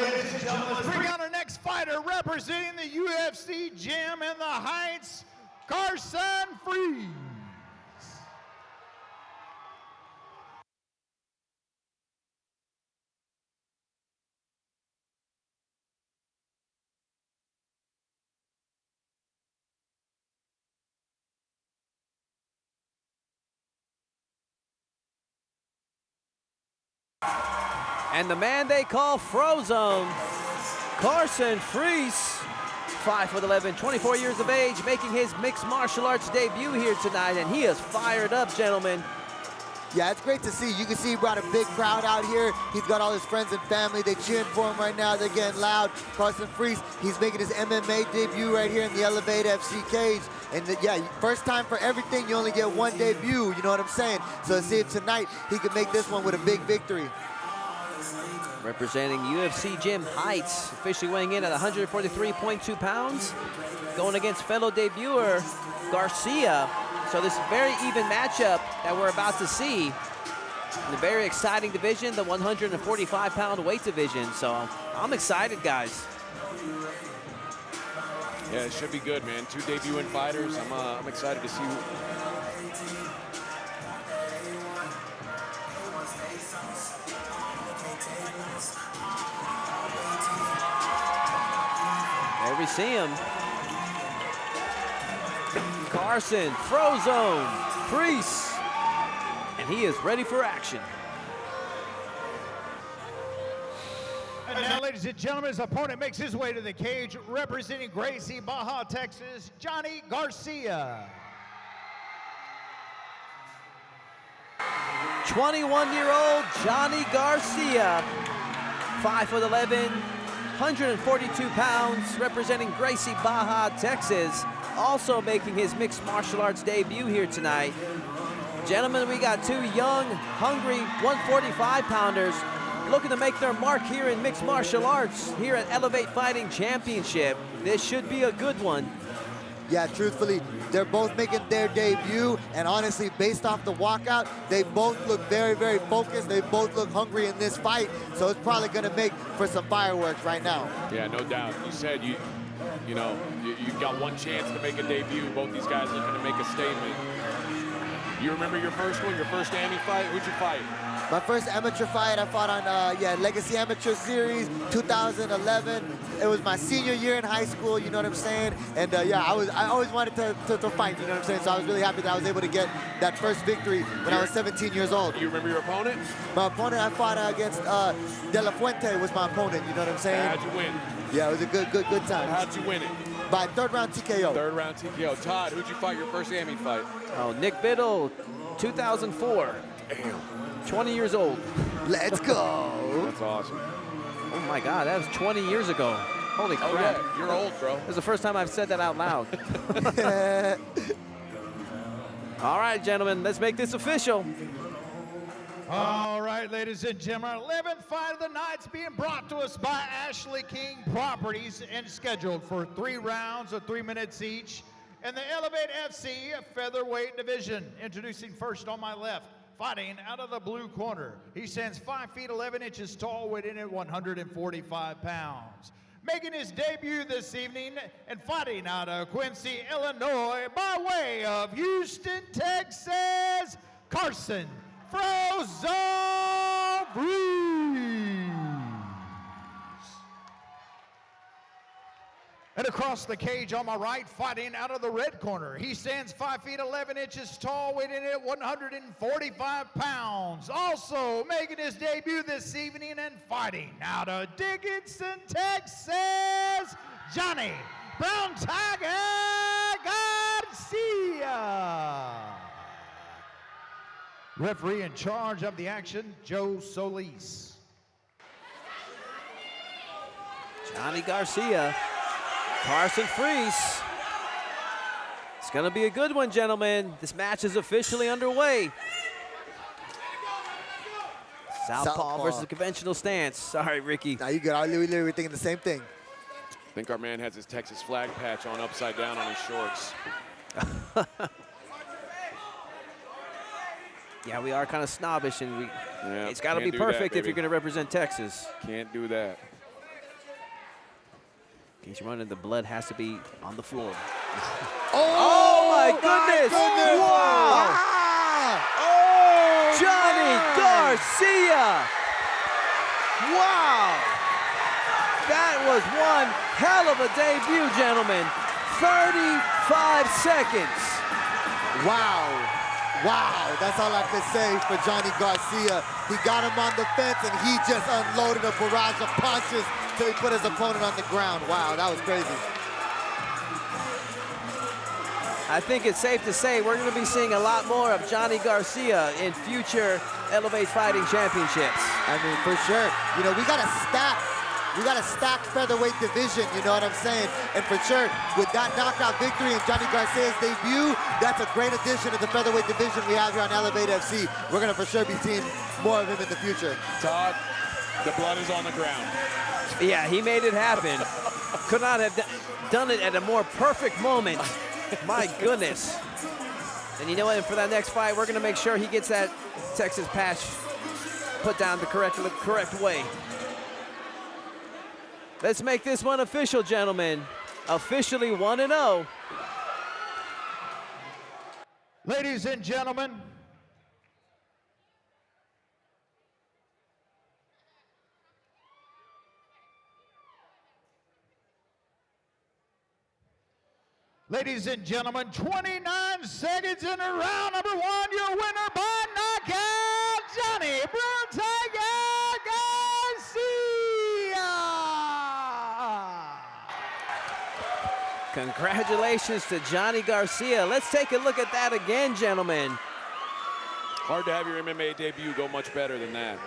ladies and gentlemen, let's bring out our next fighter representing the UFC Gym in the Heights, Carson Frese. And the man they call Frozone, Carson Frese, 5'11", 24 years of age, making his mixed martial arts debut here tonight, and he is fired up, gentlemen. Yeah, it's great to see. You can see he brought a big crowd out here. He's got all his friends and family. They're cheering for him right now. They're getting loud. Carson Frese, he's making his MMA debut right here in the Elevate FC cage. And yeah, first time for everything, you only get one debut, you know what I'm saying? So let's see if tonight he can make this one with a big victory. Representing UFC Gym Heights, officially weighing in at 143.2 pounds, going against fellow debuter Garcia. So this very even matchup that we're about to see in a very exciting division, the 145-pound weight division. So I'm excited, guys. Yeah, it should be good, man. Two debuting fighters. I'm excited to see There we see him. Carson, Frozone, Frese, and he is ready for action. And now, ladies and gentlemen, his opponent makes his way to the cage, representing Gracie, Baja, Texas, Johnny Garcia. 21-year-old Johnny Garcia, 5'11", 142 pounds, representing Gracie, Baja, Texas, also making his mixed martial arts debut here tonight. Gentlemen, we got two young, hungry 145-pounders looking to make their mark here in mixed martial arts here at Elevate Fighting Championship. This should be a good one. Yeah, truthfully, they're both making their debut, and honestly, based off the walkout, they both look very, very focused. They both look hungry in this fight, so it's probably gonna make for some fireworks right now. Yeah, no doubt. You said you got one chance to make a debut. Both these guys looking to make a statement. You remember your first one, your first Ami fight? Who'd you fight? My first amateur fight, I fought on Legacy Amateur Series 2011. It was my senior year in high school, you know what I'm saying? And yeah, I always wanted to fight, you know what I'm saying? So I was really happy that I was able to get that first victory when I was 17 years old. You remember your opponent? My opponent I fought against De La Fuente was my opponent, you know what I'm saying? How'd you win? Yeah, it was a good time. How'd you win it? By third round TKO. Third round TKO. Todd, who'd you fight your first Ami fight? Oh, Nick Biddle, 2004. Damn. 20 years old. Let's go. That's awesome. Oh my God, that was 20 years ago. Holy crap. Oh yeah, you're old, bro. This is the first time I've said that out loud. All right, gentlemen, let's make this official. All right, ladies and gentlemen, 11th fight of the night's being brought to us by Ashley King Properties and scheduled for 3 rounds of 3 minutes each in the Elevate FC featherweight division. Introducing first on my left, fighting out of the blue corner. He stands 5 feet 11 inches tall, weighing at 145 pounds. Making his debut this evening and fighting out of Quincy, Illinois, by way of Houston, Texas, Carson Frozone Frese. And across the cage on my right, fighting out of the red corner. He stands 5 feet 11 inches tall, weighing at 145 pounds. Also making his debut this evening and fighting out of Dickinson, Texas, Johnny Brown Tiger Garcia. Referee in charge of the action, Joe Solis. Johnny Garcia, Carson Frese. It's gonna be a good one, gentlemen. This match is officially underway. Southpaw versus conventional stance. Sorry, Ricky. Now you good. I literally were thinking the same thing. I think our man has his Texas flag patch on upside down on his shorts. Yeah, we are kind of snobbish, and Yeah, it's got to be can't do that, perfect if baby. you're going to represent Texas. Can't do that. He's running. The blood has to be on the floor. Oh, my goodness! Wow! Oh, Johnny Garcia! Wow! That was one hell of a debut, gentlemen. 35 seconds. Wow. Wow, that's all I could say for Johnny Garcia. He got him on the fence and he just unloaded a barrage of punches till he put his opponent on the ground. Wow, that was crazy. I think it's safe to say we're going to be seeing a lot more of Johnny Garcia in future Elevate Fighting Championships. I mean, for sure. You know, we got a stacked featherweight division, you know what I'm saying? And for sure, with that knockout victory and Johnny Garcia's debut, that's a great addition to the featherweight division we have here on Elevate FC. We're gonna for sure be seeing more of him in the future. Todd, the blood is on the ground. Yeah, he made it happen. Could not have done it at a more perfect moment. My goodness. And you know what, and for that next fight, we're gonna make sure he gets that Texas patch put down the correct way. Let's make this one official, gentlemen. Officially 1-0. Ladies and gentlemen, ladies and gentlemen, 29 seconds in round number 1, your winner by knockout, Johnny Tiger Garcia. Congratulations to Johnny Garcia. Let's take a look at that again, gentlemen. Hard to have your MMA debut go much better than that.